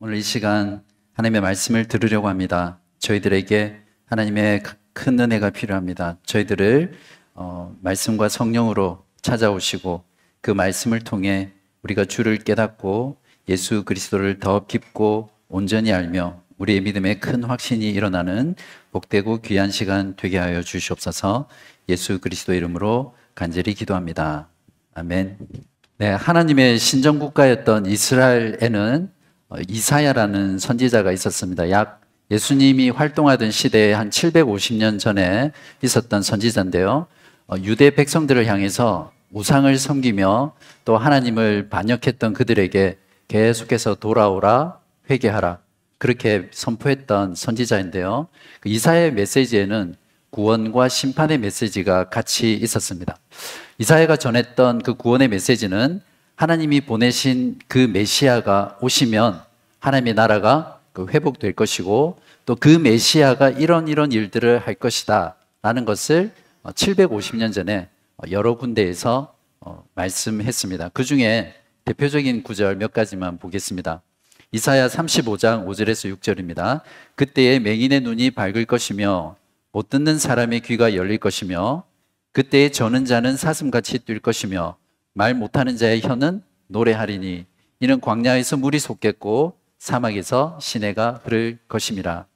오늘 이 시간 하나님의 말씀을 들으려고 합니다. 저희들에게 하나님의 큰 은혜가 필요합니다. 저희들을 말씀과 성령으로 찾아오시고 그 말씀을 통해 우리가 주를 깨닫고 예수 그리스도를 더 깊고 온전히 알며 우리의 믿음에 큰 확신이 일어나는 복되고 귀한 시간 되게 하여 주시옵소서. 예수 그리스도 이름으로 간절히 기도합니다. 아멘. 네, 하나님의 신정국가였던 이스라엘에는 이사야라는 선지자가 있었습니다. 약 예수님이 활동하던 시대에 한 750년 전에 있었던 선지자인데요. 유대 백성들을 향해서 우상을 섬기며 또 하나님을 반역했던 그들에게 계속해서 돌아오라, 회개하라 그렇게 선포했던 선지자인데요. 그 이사야의 메시지에는 구원과 심판의 메시지가 같이 있었습니다. 이사야가 전했던 그 구원의 메시지는 하나님이 보내신 그 메시아가 오시면 하나님의 나라가 회복될 것이고 또 그 메시아가 이런 일들을 할 것이다 라는 것을 750년 전에 여러 군데에서 말씀했습니다. 그 중에 대표적인 구절 몇 가지만 보겠습니다. 이사야 35장 5절에서 6절입니다. 그때에 맹인의 눈이 밝을 것이며 못 듣는 사람의 귀가 열릴 것이며 그때에 저는 자는 사슴같이 뛸 것이며 말 못하는 자의 혀는 노래하리니 이는 광야에서 물이 솟겠고 사막에서 시내가 흐를 것임이라.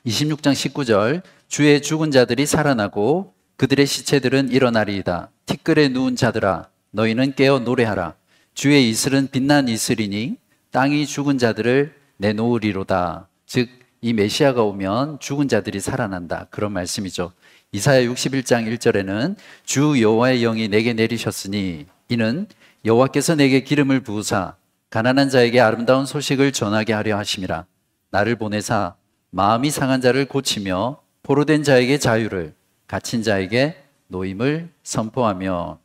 26장 19절 주의 죽은 자들이 살아나고 그들의 시체들은 일어나리이다. 티끌에 누운 자들아 너희는 깨어 노래하라. 주의 이슬은 빛난 이슬이니 땅이 죽은 자들을 내놓으리로다. 즉 이 메시아가 오면 죽은 자들이 살아난다. 그런 말씀이죠. 이사야 61장 1절에는 주 여호와의 영이 내게 내리셨으니 이는 여호와께서 내게 기름을 부으사 가난한 자에게 아름다운 소식을 전하게 하려 하심이라. 나를 보내사 마음이 상한 자를 고치며 포로된 자에게 자유를 갇힌 자에게 노임을 선포하며.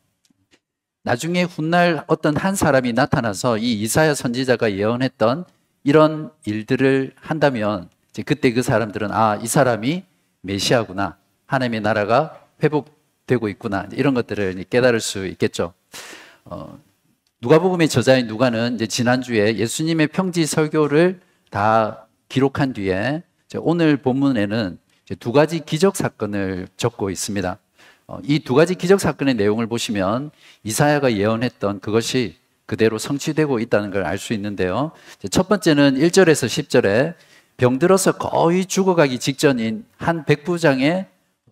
나중에 훗날 어떤 한 사람이 나타나서 이 이사야 선지자가 예언했던 이런 일들을 한다면 이제 그때 그 사람들은 이 사람이 메시아구나, 하나님의 나라가 회복되고 있구나, 이런 것들을 깨달을 수 있겠죠. 누가복음의 저자인 누가는 이제 지난주에 예수님의 평지 설교를 다 기록한 뒤에 오늘 본문에는 두 가지 기적 사건을 적고 있습니다. 이 두 가지 기적 사건의 내용을 보시면 이사야가 예언했던 그것이 그대로 성취되고 있다는 걸 알 수 있는데요. 첫 번째는 1절에서 10절에 병들어서 거의 죽어가기 직전인 한 백부장의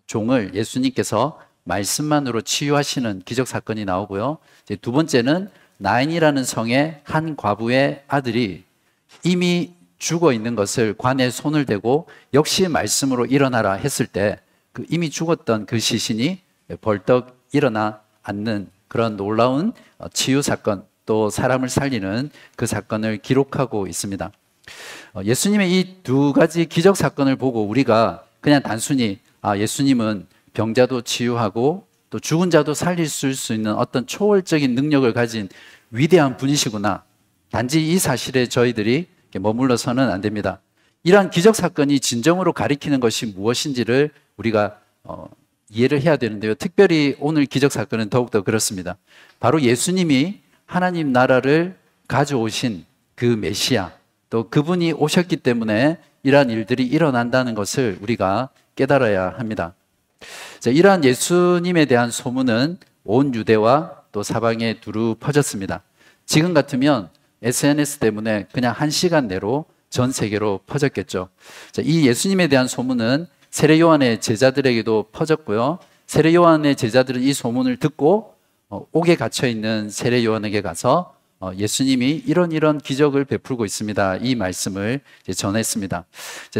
종을 예수님께서 말씀만으로 치유하시는 기적 사건이 나오고요. 두 번째는 나인이라는 성의 한 과부의 아들이 이미 죽어 있는 것을 관에 손을 대고 역시 말씀으로 일어나라 했을 때 그 이미 죽었던 그 시신이 벌떡 일어나 앉는 그런 놀라운 치유 사건, 또 사람을 살리는 그 사건을 기록하고 있습니다. 예수님의 이 두 가지 기적 사건을 보고 우리가 그냥 단순히 예수님은 병자도 치유하고 또 죽은 자도 살릴 수 있는 어떤 초월적인 능력을 가진 위대한 분이시구나, 단지 이 사실에 저희들이 머물러서는 안 됩니다. 이러한 기적 사건이 진정으로 가리키는 것이 무엇인지를 우리가 이해를 해야 되는데요. 특별히 오늘 기적 사건은 더욱더 그렇습니다. 바로 예수님이 하나님 나라를 가져오신 그 메시아, 또 그분이 오셨기 때문에 이러한 일들이 일어난다는 것을 우리가 깨달아야 합니다. 자, 이러한 예수님에 대한 소문은 온 유대와 또 사방에 두루 퍼졌습니다. 지금 같으면 SNS 때문에 그냥 한 시간 내로 전 세계로 퍼졌겠죠. 자, 이 예수님에 대한 소문은 세례 요한의 제자들에게도 퍼졌고요. 세례 요한의 제자들은 이 소문을 듣고 옥에 갇혀 있는 세례 요한에게 가서 예수님이 이런 기적을 베풀고 있습니다, 이 말씀을 전했습니다.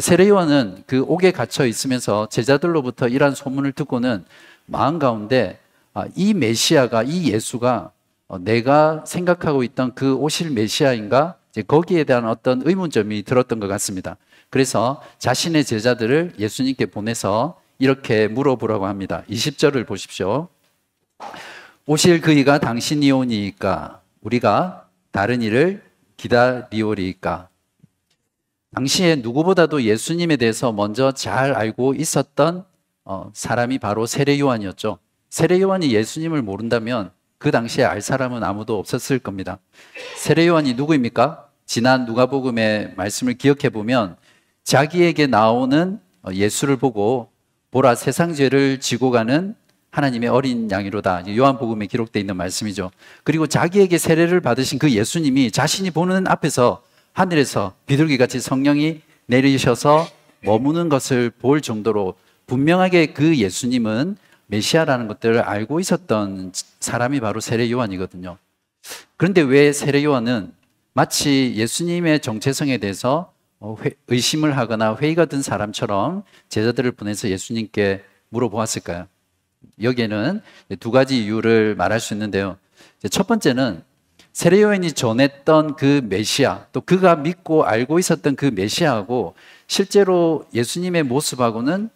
세례 요한은 그 옥에 갇혀 있으면서 제자들로부터 이러한 소문을 듣고는 마음 가운데 이 메시아가, 이 예수가 내가 생각하고 있던 그 오실 메시아인가? 거기에 대한 어떤 의문점이 들었던 것 같습니다. 그래서 자신의 제자들을 예수님께 보내서 이렇게 물어보라고 합니다. 20절을 보십시오. 오실 그이가 당신이 오니이까 우리가 다른 일을 기다리오리이까. 당시에 누구보다도 예수님에 대해서 먼저 잘 알고 있었던 사람이 바로 세례 요한이었죠. 세례 요한이 예수님을 모른다면 그 당시에 알 사람은 아무도 없었을 겁니다. 세례 요한이 누구입니까? 지난 누가복음의 말씀을 기억해 보면 자기에게 나오는 예수를 보고 보라 세상 죄를 지고 가는 하나님의 어린 양이로다. 요한복음에 기록되어 있는 말씀이죠. 그리고 자기에게 세례를 받으신 그 예수님이 자신이 보는 앞에서 하늘에서 비둘기같이 성령이 내리셔서 머무는 것을 볼 정도로 분명하게 그 예수님은 메시아라는 것들을 알고 있었던 사람이 바로 세례 요한이거든요. 그런데 왜 세례 요한은 마치 예수님의 정체성에 대해서 의심을 하거나 회의가 든 사람처럼 제자들을 보내서 예수님께 물어보았을까요? 여기에는 두 가지 이유를 말할 수 있는데요. 첫 번째는 세례 요한이 전했던 그 메시아, 또 그가 믿고 알고 있었던 그 메시아하고 실제로 예수님의 모습하고는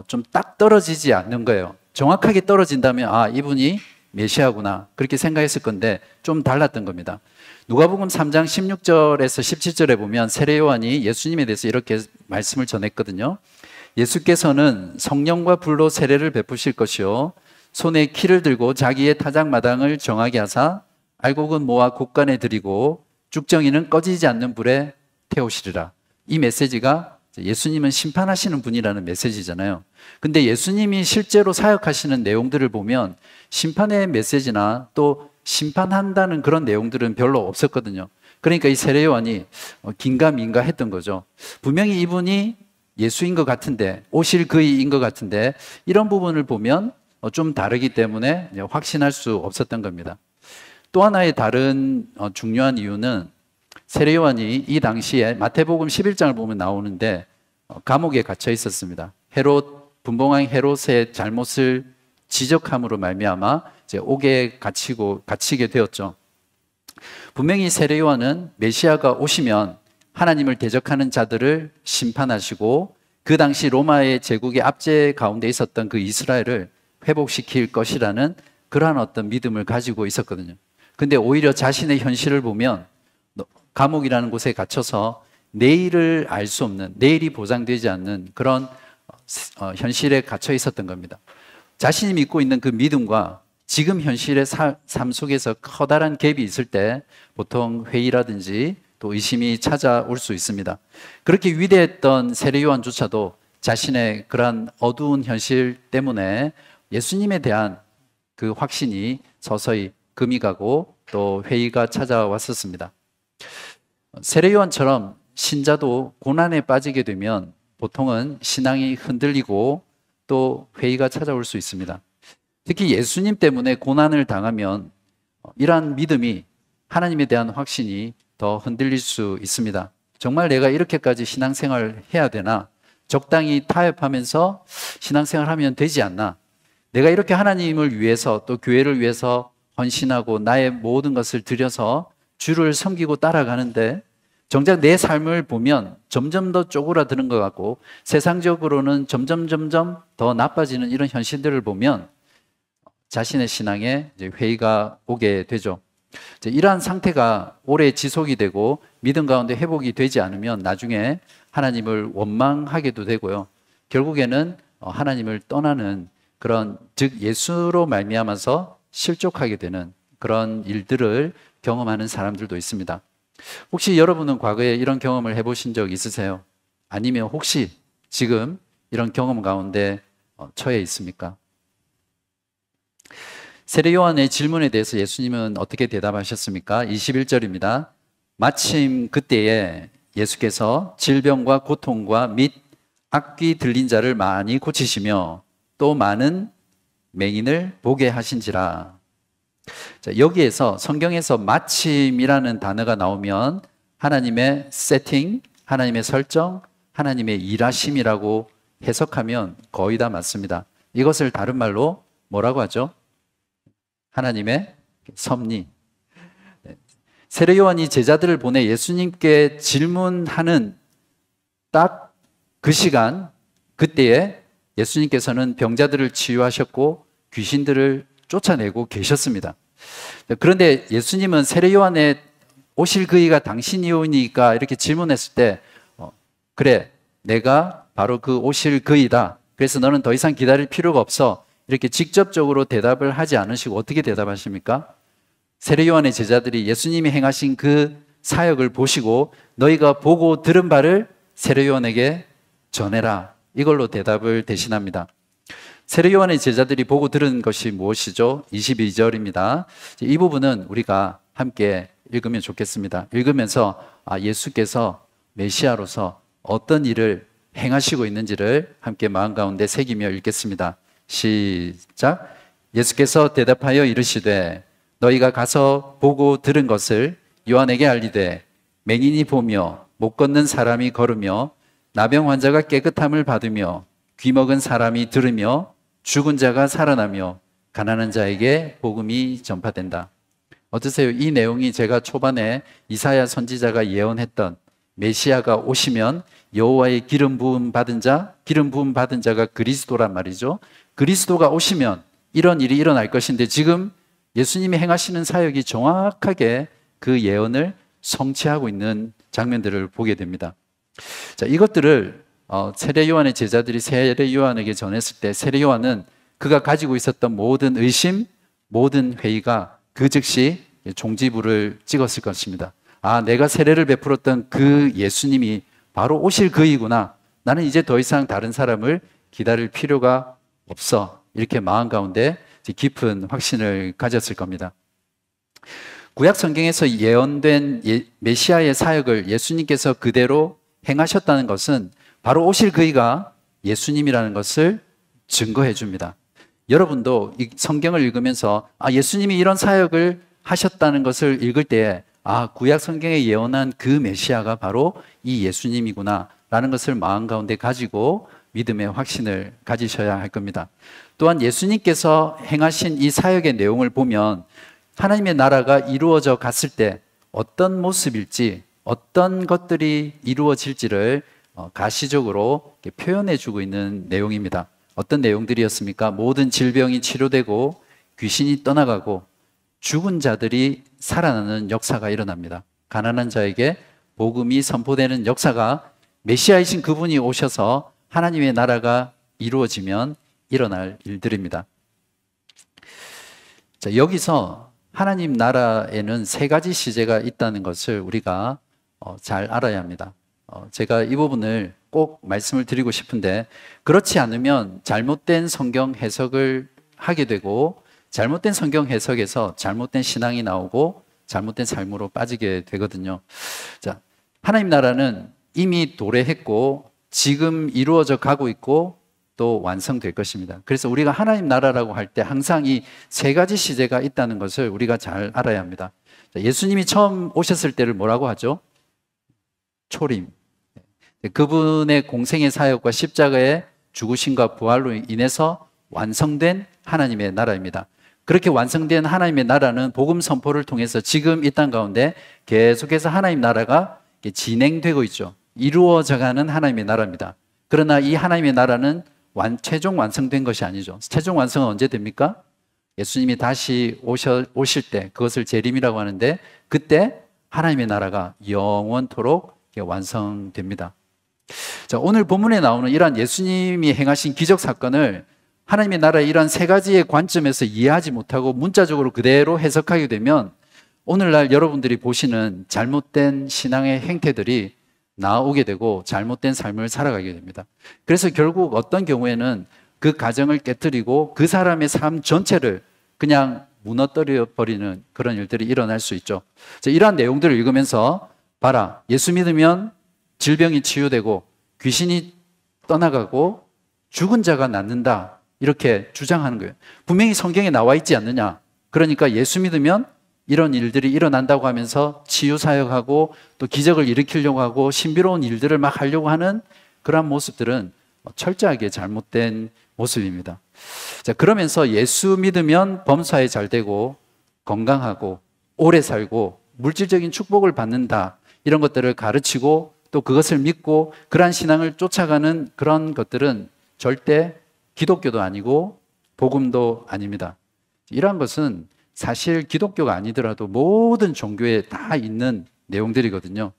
좀 딱 떨어지지 않는 거예요. 정확하게 떨어진다면 아, 이분이 메시아구나 그렇게 생각했을 건데 좀 달랐던 겁니다. 누가복음 3장 16절에서 17절에 보면 세례 요한이 예수님에 대해서 이렇게 말씀을 전했거든요. 예수께서는 성령과 불로 세례를 베푸실 것이요 손에 키를 들고 자기의 타작마당을 정하게 하사 알곡은 모아 곡간에 들이고 죽정이는 꺼지지 않는 불에 태우시리라. 이 메시지가 예수님은 심판하시는 분이라는 메시지잖아요. 근데 예수님이 실제로 사역하시는 내용들을 보면 심판의 메시지나 또 심판한다는 그런 내용들은 별로 없었거든요. 그러니까 이 세례 요한이 긴가민가 했던 거죠. 분명히 이분이 예수인 것 같은데, 오실 그이인 것 같은데 이런 부분을 보면 좀 다르기 때문에 확신할 수 없었던 겁니다. 또 하나의 다른 중요한 이유는 세례 요한이 이 당시에 마태복음 11장을 보면 나오는데 감옥에 갇혀 있었습니다. 분봉왕 헤롯의 잘못을 지적함으로 말미암아 이제 옥에 갇히게 되었죠. 분명히 세례 요한은 메시아가 오시면 하나님을 대적하는 자들을 심판하시고 그 당시 로마의 제국의 압제 가운데 있었던 그 이스라엘을 회복시킬 것이라는 그러한 어떤 믿음을 가지고 있었거든요. 근데 오히려 자신의 현실을 보면 감옥이라는 곳에 갇혀서 내일을 알 수 없는, 내일이 보장되지 않는 그런 현실에 갇혀 있었던 겁니다. 자신이 믿고 있는 그 믿음과 지금 현실의 삶 속에서 커다란 갭이 있을 때 보통 회의라든지 또 의심이 찾아올 수 있습니다. 그렇게 위대했던 세례 요한조차도 자신의 그러한 어두운 현실 때문에 예수님에 대한 그 확신이 서서히 금이 가고 또 회의가 찾아왔었습니다. 세례 요한처럼 신자도 고난에 빠지게 되면 보통은 신앙이 흔들리고 또 회의가 찾아올 수 있습니다. 특히 예수님 때문에 고난을 당하면 이러한 믿음이 하나님에 대한 확신이 더 흔들릴 수 있습니다. 정말 내가 이렇게까지 신앙생활을 해야 되나? 적당히 타협하면서 신앙생활하면 되지 않나? 내가 이렇게 하나님을 위해서 또 교회를 위해서 헌신하고 나의 모든 것을 들여서 주를 섬기고 따라가는데 정작 내 삶을 보면 점점 더 쪼그라드는 것 같고 세상적으로는 점점 더 나빠지는 이런 현실들을 보면 자신의 신앙에 이제 회의가 오게 되죠. 이러한 상태가 오래 지속이 되고 믿음 가운데 회복이 되지 않으면 나중에 하나님을 원망하게도 되고요. 결국에는 하나님을 떠나는 그런 즉 예수로 말미암아서 실족하게 되는 그런 일들을 경험하는 사람들도 있습니다. 혹시 여러분은 과거에 이런 경험을 해보신 적 있으세요? 아니면 혹시 지금 이런 경험 가운데 처해 있습니까? 세례 요한의 질문에 대해서 예수님은 어떻게 대답하셨습니까? 21절입니다. 마침 그때에 예수께서 질병과 고통과 및 악귀 들린 자를 많이 고치시며 또 많은 맹인을 보게 하신지라. 자, 여기에서 성경에서 마침이라는 단어가 나오면 하나님의 세팅, 하나님의 설정, 하나님의 일하심이라고 해석하면 거의 다 맞습니다. 이것을 다른 말로 뭐라고 하죠? 하나님의 섭리. 세례 요한이 제자들을 보내 예수님께 질문하는 딱 그 시간, 그때에 예수님께서는 병자들을 치유하셨고 귀신들을 쫓아내고 계셨습니다. 그런데 예수님은 세례 요한의 오실 그이가 당신이오니까 이렇게 질문했을 때 그래, 내가 바로 그 오실 그이다. 그래서 너는 더 이상 기다릴 필요가 없어. 이렇게 직접적으로 대답을 하지 않으시고 어떻게 대답하십니까? 세례 요한의 제자들이 예수님이 행하신 그 사역을 보시고 너희가 보고 들은 바를 세례요한에게 전해라. 이걸로 대답을 대신합니다. 세례요한의 제자들이 보고 들은 것이 무엇이죠? 22절입니다. 이 부분은 우리가 함께 읽으면 좋겠습니다. 읽으면서 예수께서 메시아로서 어떤 일을 행하시고 있는지를 함께 마음 가운데 새기며 읽겠습니다. 시작. 예수께서 대답하여 이르시되 너희가 가서 보고 들은 것을 요한에게 알리되 맹인이 보며 못 걷는 사람이 걸으며 나병 환자가 깨끗함을 받으며 귀 먹은 사람이 들으며 죽은 자가 살아나며 가난한 자에게 복음이 전파된다. 어떠세요? 이 내용이 제가 초반에 이사야 선지자가 예언했던 메시아가 오시면 여호와의 기름 부음 받은 자가 그리스도란 말이죠. 그리스도가 오시면 이런 일이 일어날 것인데 지금 예수님이 행하시는 사역이 정확하게 그 예언을 성취하고 있는 장면들을 보게 됩니다. 자, 이것들을 세례 요한의 제자들이 세례 요한에게 전했을 때 세례 요한은 그가 가지고 있었던 모든 의심, 모든 회의가 그 즉시 종지부를 찍었을 것입니다. 내가 세례를 베풀었던 그 예수님이 바로 오실 그이구나. 나는 이제 더 이상 다른 사람을 기다릴 필요가 없어. 이렇게 마음 가운데 깊은 확신을 가졌을 겁니다. 구약 성경에서 예언된 메시아의 사역을 예수님께서 그대로 행하셨다는 것은 바로 오실 그이가 예수님이라는 것을 증거해 줍니다. 여러분도 이 성경을 읽으면서 예수님이 이런 사역을 하셨다는 것을 읽을 때 구약 성경에 예언한 그 메시아가 바로 이 예수님이구나 라는 것을 마음 가운데 가지고 믿음의 확신을 가지셔야 할 겁니다. 또한 예수님께서 행하신 이 사역의 내용을 보면 하나님의 나라가 이루어져 갔을 때 어떤 모습일지, 어떤 것들이 이루어질지를 가시적으로 표현해 주고 있는 내용입니다. 어떤 내용들이었습니까? 모든 질병이 치료되고 귀신이 떠나가고 죽은 자들이 살아나는 역사가 일어납니다. 가난한 자에게 복음이 선포되는 역사가 메시아이신 그분이 오셔서 하나님의 나라가 이루어지면 일어날 일들입니다. 자, 여기서 하나님 나라에는 세 가지 시제가 있다는 것을 우리가 잘 알아야 합니다. 제가 이 부분을 꼭 말씀을 드리고 싶은데 그렇지 않으면 잘못된 성경 해석을 하게 되고 잘못된 성경 해석에서 잘못된 신앙이 나오고 잘못된 삶으로 빠지게 되거든요. 자, 하나님 나라는 이미 도래했고 지금 이루어져 가고 있고 또 완성될 것입니다. 그래서 우리가 하나님 나라라고 할 때 항상 이 세 가지 시제가 있다는 것을 우리가 잘 알아야 합니다. 자, 예수님이 처음 오셨을 때를 뭐라고 하죠? 초림. 그분의 공생의 사역과 십자가의 죽으심과 부활로 인해서 완성된 하나님의 나라입니다. 그렇게 완성된 하나님의 나라는 복음 선포를 통해서 지금 이 땅 가운데 계속해서 하나님 나라가 진행되고 있죠. 이루어져가는 하나님의 나라입니다. 그러나 이 하나님의 나라는 최종 완성된 것이 아니죠. 최종 완성은 언제 됩니까? 예수님이 다시 오실 때, 그것을 재림이라고 하는데 그때 하나님의 나라가 영원토록 완성됩니다. 자, 오늘 본문에 나오는 이러한 예수님이 행하신 기적 사건을 하나님의 나라의 이러한 세 가지의 관점에서 이해하지 못하고 문자적으로 그대로 해석하게 되면 오늘날 여러분들이 보시는 잘못된 신앙의 행태들이 나오게 되고 잘못된 삶을 살아가게 됩니다. 그래서 결국 어떤 경우에는 그 가정을 깨뜨리고 그 사람의 삶 전체를 그냥 무너뜨려 버리는 그런 일들이 일어날 수 있죠. 이러한 내용들을 읽으면서 봐라, 예수 믿으면 질병이 치유되고 귀신이 떠나가고 죽은 자가 낫는다 이렇게 주장하는 거예요. 분명히 성경에 나와 있지 않느냐. 그러니까 예수 믿으면 이런 일들이 일어난다고 하면서 치유 사역하고 또 기적을 일으키려고 하고 신비로운 일들을 막 하려고 하는 그러한 모습들은 철저하게 잘못된 모습입니다. 자, 그러면서 예수 믿으면 범사에 잘 되고 건강하고 오래 살고 물질적인 축복을 받는다 이런 것들을 가르치고 또 그것을 믿고 그러한 신앙을 쫓아가는 그런 것들은 절대 기독교도 아니고 복음도 아닙니다. 이러한 것은 사실 기독교가 아니더라도 모든 종교에 다 있는 내용들이거든요.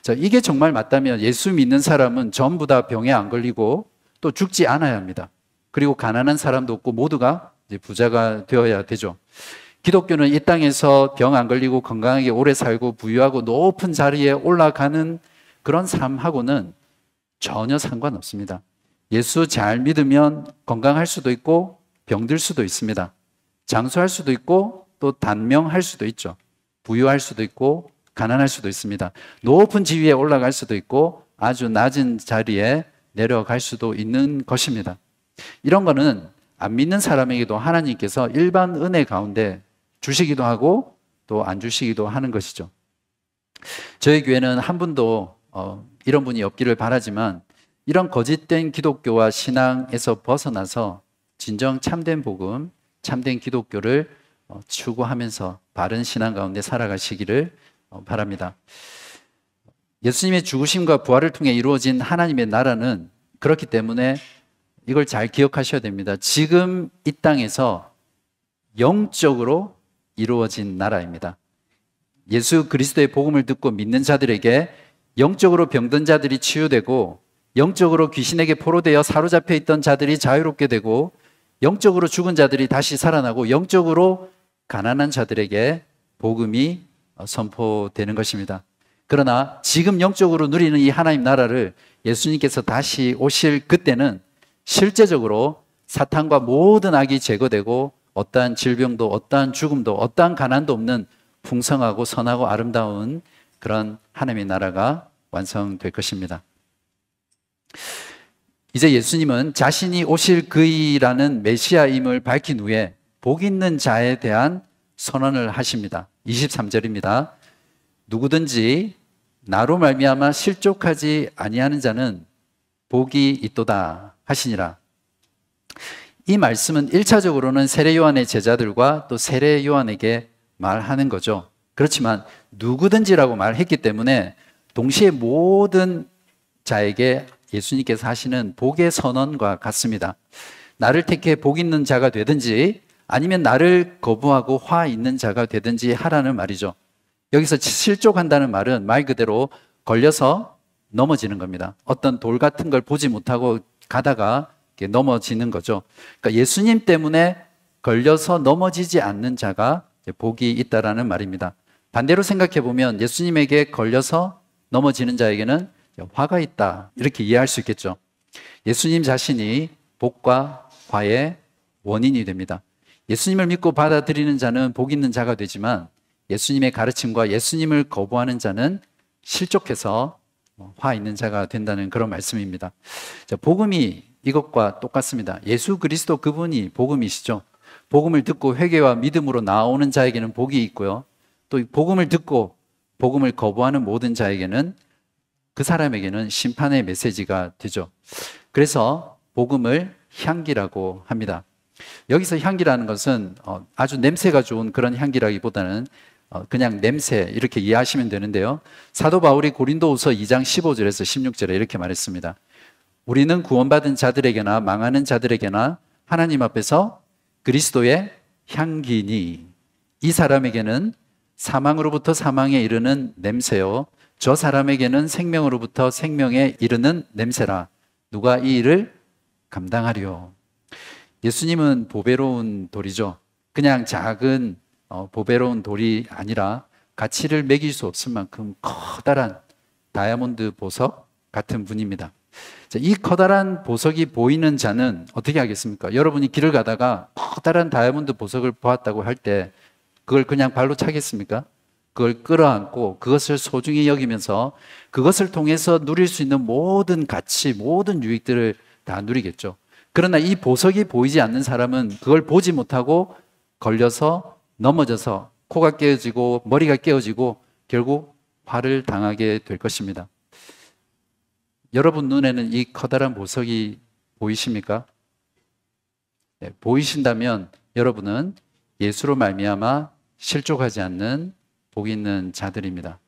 자, 이게 정말 맞다면 예수 믿는 사람은 전부 다 병에 안 걸리고 또 죽지 않아야 합니다. 그리고 가난한 사람도 없고 모두가 이제 부자가 되어야 되죠. 기독교는 이 땅에서 병 안 걸리고 건강하게 오래 살고 부유하고 높은 자리에 올라가는 그런 삶하고는 전혀 상관없습니다. 예수 잘 믿으면 건강할 수도 있고 병들 수도 있습니다. 장수할 수도 있고 또 단명할 수도 있죠. 부유할 수도 있고 가난할 수도 있습니다. 높은 지위에 올라갈 수도 있고 아주 낮은 자리에 내려갈 수도 있는 것입니다. 이런 거는 안 믿는 사람에게도 하나님께서 일반 은혜 가운데 주시기도 하고 또 안 주시기도 하는 것이죠. 저희 교회는 한 분도 이런 분이 없기를 바라지만 이런 거짓된 기독교와 신앙에서 벗어나서 진정 참된 복음, 참된 기독교를 추구하면서 바른 신앙 가운데 살아가시기를 바랍니다. 예수님의 죽으심과 부활을 통해 이루어진 하나님의 나라는 그렇기 때문에 이걸 잘 기억하셔야 됩니다. 지금 이 땅에서 영적으로 이루어진 나라입니다. 예수 그리스도의 복음을 듣고 믿는 자들에게 영적으로 병든 자들이 치유되고 영적으로 귀신에게 포로되어 사로잡혀 있던 자들이 자유롭게 되고 영적으로 죽은 자들이 다시 살아나고 영적으로 가난한 자들에게 복음이 선포되는 것입니다. 그러나 지금 영적으로 누리는 이 하나님 나라를 예수님께서 다시 오실 그때는 실제적으로 사탄과 모든 악이 제거되고 어떠한 질병도 어떠한 죽음도 어떠한 가난도 없는 풍성하고 선하고 아름다운 그런 하나님의 나라가 완성될 것입니다. 이제 예수님은 자신이 오실 그이라는 메시아임을 밝힌 후에 복 있는 자에 대한 선언을 하십니다. 23절입니다. 누구든지 나로 말미암아 실족하지 아니하는 자는 복이 있도다 하시니라. 이 말씀은 1차적으로는 세례 요한의 제자들과 또 세례 요한에게 말하는 거죠. 그렇지만 누구든지라고 말했기 때문에 동시에 모든 자에게 예수님께서 하시는 복의 선언과 같습니다. 나를 택해 복 있는 자가 되든지 아니면 나를 거부하고 화 있는 자가 되든지 하라는 말이죠. 여기서 실족한다는 말은 말 그대로 걸려서 넘어지는 겁니다. 어떤 돌 같은 걸 보지 못하고 가다가 넘어지는 거죠. 그러니까 예수님 때문에 걸려서 넘어지지 않는 자가 복이 있다라는 말입니다. 반대로 생각해 보면 예수님에게 걸려서 넘어지는 자에게는 화가 있다 이렇게 이해할 수 있겠죠. 예수님 자신이 복과 화의 원인이 됩니다. 예수님을 믿고 받아들이는 자는 복 있는 자가 되지만 예수님의 가르침과 예수님을 거부하는 자는 실족해서 화 있는 자가 된다는 그런 말씀입니다. 자, 복음이 이것과 똑같습니다. 예수 그리스도 그분이 복음이시죠. 복음을 듣고 회개와 믿음으로 나오는 자에게는 복이 있고요. 또 복음을 듣고 복음을 거부하는 모든 자에게는 그 사람에게는 심판의 메시지가 되죠. 그래서 복음을 향기라고 합니다. 여기서 향기라는 것은 아주 냄새가 좋은 그런 향기라기보다는 그냥 냄새 이렇게 이해하시면 되는데요. 사도 바울이 고린도후서 2장 15절에서 16절에 이렇게 말했습니다. 우리는 구원받은 자들에게나 망하는 자들에게나 하나님 앞에서 그리스도의 향기니 이 사람에게는 사망으로부터 사망에 이르는 냄새요 저 사람에게는 생명으로부터 생명에 이르는 냄새라. 누가 이 일을 감당하리요. 예수님은 보배로운 돌이죠. 그냥 작은 보배로운 돌이 아니라 가치를 매길 수 없을 만큼 커다란 다이아몬드 보석 같은 분입니다. 이 커다란 보석이 보이는 자는 어떻게 하겠습니까? 여러분이 길을 가다가 커다란 다이아몬드 보석을 보았다고 할 때 그걸 그냥 발로 차겠습니까? 그걸 끌어안고 그것을 소중히 여기면서 그것을 통해서 누릴 수 있는 모든 가치, 모든 유익들을 다 누리겠죠. 그러나 이 보석이 보이지 않는 사람은 그걸 보지 못하고 걸려서 넘어져서 코가 깨어지고 머리가 깨어지고 결국 화를 당하게 될 것입니다. 여러분 눈에는 이 커다란 보석이 보이십니까? 네, 보이신다면 여러분은 예수로 말미암아 실족하지 않는 복 있는 자들입니다.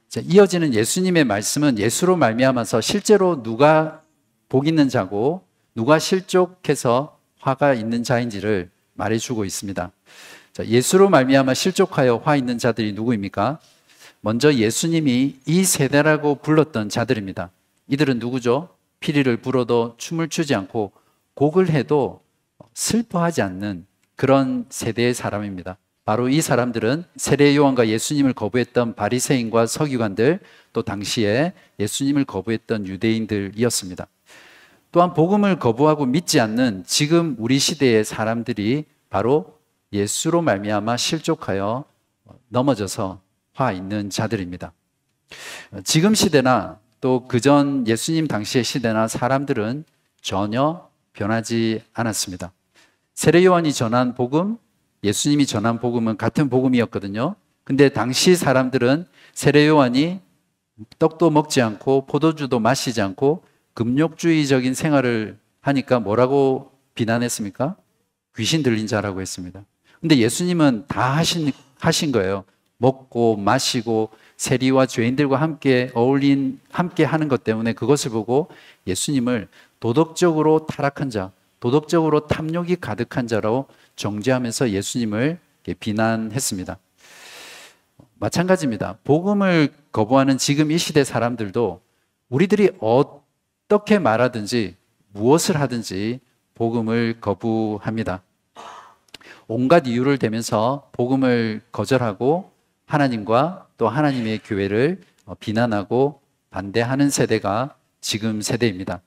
자, 이어지는 예수님의 말씀은 예수로 말미암아서 실제로 누가 복 있는 자고 누가 실족해서 화가 있는 자인지를 말해주고 있습니다. 자, 예수로 말미암아 실족하여 화 있는 자들이 누구입니까? 먼저 예수님이 이 세대라고 불렀던 자들입니다. 이들은 누구죠? 피리를 불어도 춤을 추지 않고 곡을 해도 슬퍼하지 않는 그런 세대의 사람입니다. 바로 이 사람들은 세례 요한과 예수님을 거부했던 바리새인과 서기관들, 또 당시에 예수님을 거부했던 유대인들이었습니다. 또한 복음을 거부하고 믿지 않는 지금 우리 시대의 사람들이 바로 예수로 말미암아 실족하여 넘어져서 화 있는 자들입니다. 지금 시대나 또 그전 예수님 당시의 시대나 사람들은 전혀 변하지 않았습니다. 세례 요한이 전한 복음, 예수님이 전한 복음은 같은 복음이었거든요. 근데 당시 사람들은 세례 요한이 떡도 먹지 않고 포도주도 마시지 않고 금욕주의적인 생활을 하니까 뭐라고 비난했습니까? 귀신 들린 자라고 했습니다. 근데 예수님은 다 하신 거예요. 먹고 마시고 세리와 죄인들과 함께 함께 하는 것 때문에 그것을 보고 예수님을 도덕적으로 타락한 자, 도덕적으로 탐욕이 가득한 자로 정죄하면서 예수님을 비난했습니다. 마찬가지입니다. 복음을 거부하는 지금 이 시대 사람들도 우리들이 어떻게 말하든지 무엇을 하든지 복음을 거부합니다. 온갖 이유를 대면서 복음을 거절하고 하나님과 또 하나님의 교회를 비난하고 반대하는 세대가 지금 세대입니다.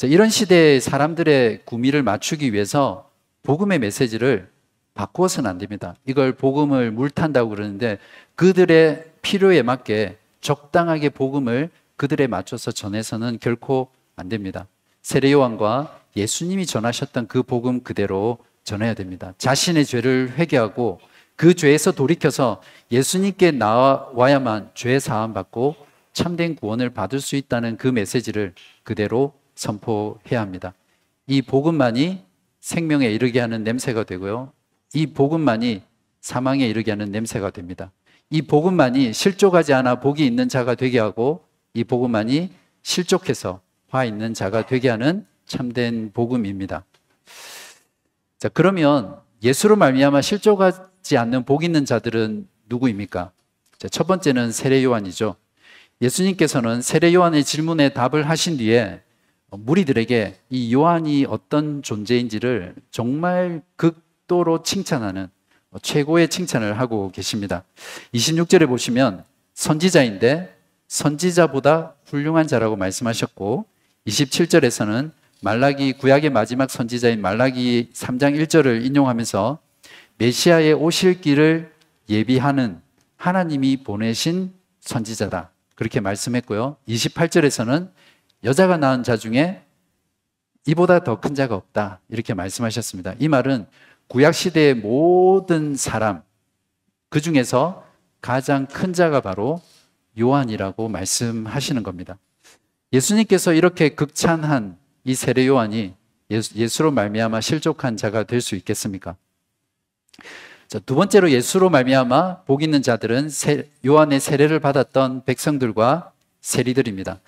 이런 시대의 사람들의 구미를 맞추기 위해서 복음의 메시지를 바꾸어서는 안 됩니다. 이걸 복음을 물탄다고 그러는데 그들의 필요에 맞게 적당하게 복음을 그들에 맞춰서 전해서는 결코 안 됩니다. 세례 요한과 예수님이 전하셨던 그 복음 그대로 전해야 됩니다. 자신의 죄를 회개하고 그 죄에서 돌이켜서 예수님께 나와야만 죄 사함 받고 참된 구원을 받을 수 있다는 그 메시지를 그대로 선포해야 합니다. 이 복음만이 생명에 이르게 하는 냄새가 되고요. 이 복음만이 사망에 이르게 하는 냄새가 됩니다. 이 복음만이 실족하지 않아 복이 있는 자가 되게 하고 이 복음만이 실족해서 화 있는 자가 되게 하는 참된 복음입니다. 자, 그러면 예수로 말미암아 실족하지 않는 복 있는 자들은 누구입니까? 자, 첫 번째는 세례 요한이죠. 예수님께서는 세례 요한의 질문에 답을 하신 뒤에 무리들에게 이 요한이 어떤 존재인지를 정말 극도로 칭찬하는 최고의 칭찬을 하고 계십니다. 26절에 보시면 선지자인데 선지자보다 훌륭한 자라고 말씀하셨고 27절에서는 말라기 구약의 마지막 선지자인 말라기 3장 1절을 인용하면서 메시아의 오실 길을 예비하는 하나님이 보내신 선지자다. 그렇게 말씀했고요. 28절에서는 여자가 낳은 자 중에 이보다 더 큰 자가 없다. 이렇게 말씀하셨습니다. 이 말은 구약 시대의 모든 사람 그 중에서 가장 큰 자가 바로 요한이라고 말씀하시는 겁니다. 예수님께서 이렇게 극찬한 이 세례 요한이 예수로 말미암아 실족한 자가 될 수 있겠습니까? 자, 두 번째로 예수로 말미암아 복 있는 자들은 요한의 세례를 받았던 백성들과 세리들입니다.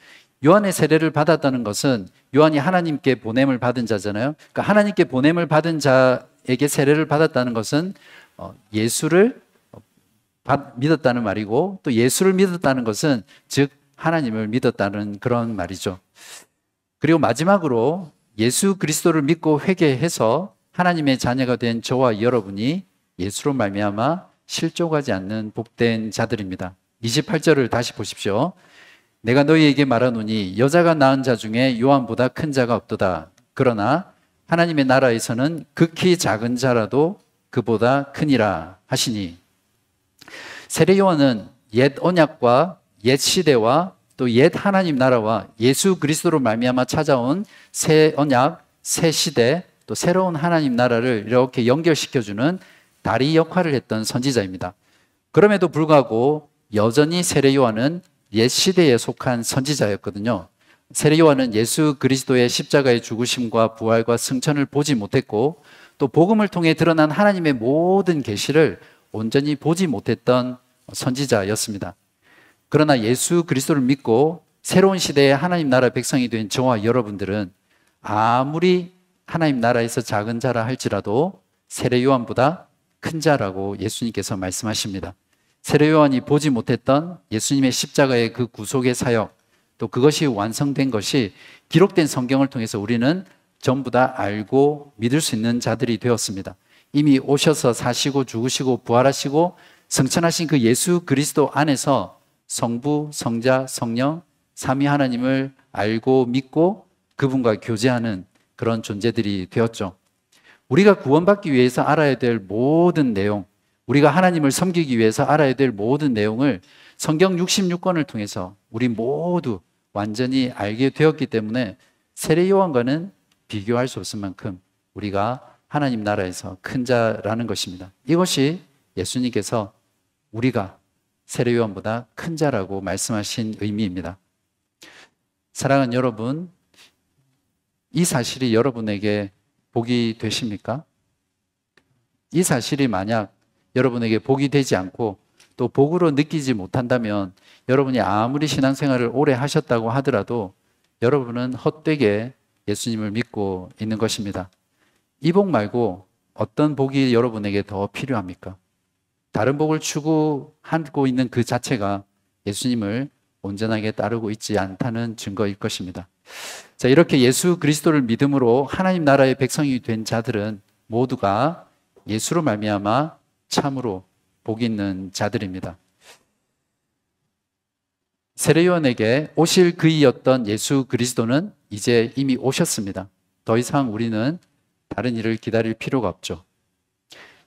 요한의 세례를 받았다는 것은 요한이 하나님께 보냄을 받은 자잖아요. 그러니까 하나님께 보냄을 받은 자에게 세례를 받았다는 것은 예수를 믿었다는 말이고 또 예수를 믿었다는 것은 즉 하나님을 믿었다는 그런 말이죠. 그리고 마지막으로 예수 그리스도를 믿고 회개해서 하나님의 자녀가 된 저와 여러분이 예수로 말미암아 실족하지 않는 복된 자들입니다. 28절을 다시 보십시오. 내가 너희에게 말하노니 여자가 낳은 자 중에 요한보다 큰 자가 없도다. 그러나 하나님의 나라에서는 극히 작은 자라도 그보다 크니라 하시니. 세례 요한은 옛 언약과 옛 시대와 또 옛 하나님 나라와 예수 그리스도로 말미암아 찾아온 새 언약, 새 시대, 또 새로운 하나님 나라를 이렇게 연결시켜주는 다리 역할을 했던 선지자입니다. 그럼에도 불구하고 여전히 세례 요한은 옛 시대에 속한 선지자였거든요. 세례 요한은 예수 그리스도의 십자가의 죽으심과 부활과 승천을 보지 못했고 또 복음을 통해 드러난 하나님의 모든 계시를 온전히 보지 못했던 선지자였습니다. 그러나 예수 그리스도를 믿고 새로운 시대의 하나님 나라 백성이 된 저와 여러분들은 아무리 하나님 나라에서 작은 자라 할지라도 세례 요한보다 큰 자라고 예수님께서 말씀하십니다. 세례 요한이 보지 못했던 예수님의 십자가의 그 구속의 사역, 또 그것이 완성된 것이 기록된 성경을 통해서 우리는 전부 다 알고 믿을 수 있는 자들이 되었습니다. 이미 오셔서 사시고 죽으시고 부활하시고 승천하신 그 예수 그리스도 안에서 성부, 성자, 성령, 삼위 하나님을 알고 믿고 그분과 교제하는 그런 존재들이 되었죠. 우리가 구원받기 위해서 알아야 될 모든 내용, 우리가 하나님을 섬기기 위해서 알아야 될 모든 내용을 성경 66권을 통해서 우리 모두 완전히 알게 되었기 때문에 세례 요한과는 비교할 수 없을 만큼 우리가 하나님 나라에서 큰 자라는 것입니다. 이것이 예수님께서 우리가 세례 요한보다 큰 자라고 말씀하신 의미입니다. 사랑하는 여러분, 이 사실이 여러분에게 복이 되십니까? 이 사실이 만약 여러분에게 복이 되지 않고 또 복으로 느끼지 못한다면 여러분이 아무리 신앙생활을 오래 하셨다고 하더라도 여러분은 헛되게 예수님을 믿고 있는 것입니다. 이 복 말고 어떤 복이 여러분에게 더 필요합니까? 다른 복을 추구하고 있는 그 자체가 예수님을 온전하게 따르고 있지 않다는 증거일 것입니다. 자, 이렇게 예수 그리스도를 믿음으로 하나님 나라의 백성이 된 자들은 모두가 예수로 말미암아 참으로 복 있는 자들입니다. 세례 요한에게 오실 그이였던 예수 그리스도는 이제 이미 오셨습니다. 더 이상 우리는 다른 일을 기다릴 필요가 없죠.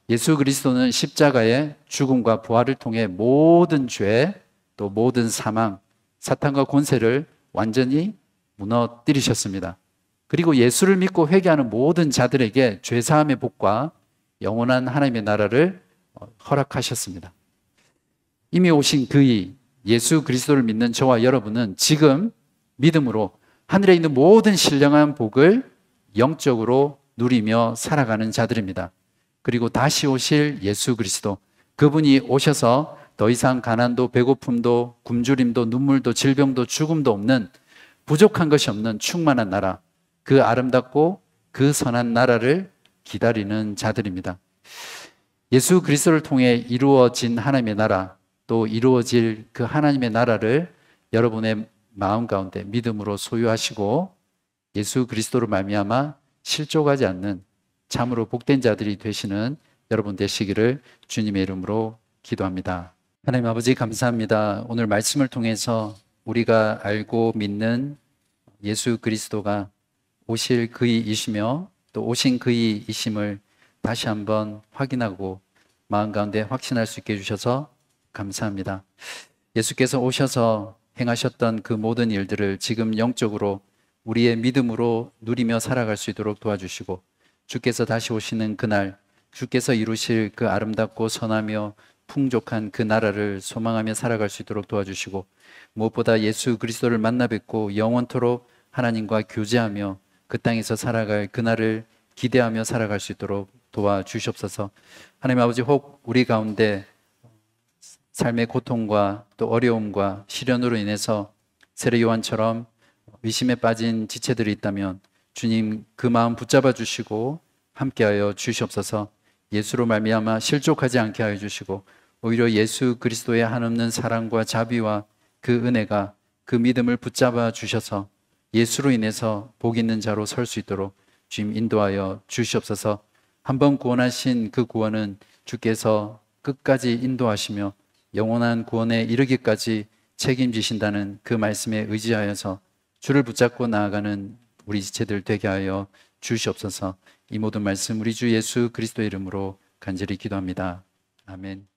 예수 그리스도는 십자가의 죽음과 부활을 통해 모든 죄, 또 모든 사망, 사탄과 권세를 완전히 무너뜨리셨습니다. 그리고 예수를 믿고 회개하는 모든 자들에게 죄사함의 복과 영원한 하나님의 나라를 허락하셨습니다. 이미 오신 그이 예수 그리스도를 믿는 저와 여러분은 지금 믿음으로 하늘에 있는 모든 신령한 복을 영적으로 누리며 살아가는 자들입니다. 그리고 다시 오실 예수 그리스도, 그분이 오셔서 더 이상 가난도 배고픔도 굶주림도 눈물도 질병도 죽음도 없는, 부족한 것이 없는 충만한 나라, 그 아름답고 그 선한 나라를 기다리는 자들입니다. 예수 그리스도를 통해 이루어진 하나님의 나라, 또 이루어질 그 하나님의 나라를 여러분의 마음 가운데 믿음으로 소유하시고 예수 그리스도로 말미암아 실족하지 않는 참으로 복된 자들이 되시는 여러분 되시기를 주님의 이름으로 기도합니다. 하나님 아버지 감사합니다. 오늘 말씀을 통해서 우리가 알고 믿는 예수 그리스도가 오실 그이이시며 또 오신 그이이심을 다시 한번 확인하고 마음 가운데 확신할 수 있게 해주셔서 감사합니다. 예수께서 오셔서 행하셨던 그 모든 일들을 지금 영적으로 우리의 믿음으로 누리며 살아갈 수 있도록 도와주시고, 주께서 다시 오시는 그날 주께서 이루실 그 아름답고 선하며 풍족한 그 나라를 소망하며 살아갈 수 있도록 도와주시고, 무엇보다 예수 그리스도를 만나 뵙고 영원토록 하나님과 교제하며 그 땅에서 살아갈 그날을 기대하며 살아갈 수 있도록 도와주시옵소서. 하나님 아버지, 혹 우리 가운데 삶의 고통과 또 어려움과 시련으로 인해서 세례 요한처럼 의심에 빠진 지체들이 있다면 주님 그 마음 붙잡아 주시고 함께하여 주시옵소서. 예수로 말미암아 실족하지 않게 하여 주시고 오히려 예수 그리스도의 한없는 사랑과 자비와 그 은혜가 그 믿음을 붙잡아 주셔서 예수로 인해서 복 있는 자로 설 수 있도록 주님 인도하여 주시옵소서. 한번 구원하신 그 구원은 주께서 끝까지 인도하시며 영원한 구원에 이르기까지 책임지신다는 그 말씀에 의지하여서 주를 붙잡고 나아가는 우리 지체들 되게 하여 주시옵소서. 이 모든 말씀 우리 주 예수 그리스도의 이름으로 간절히 기도합니다. 아멘.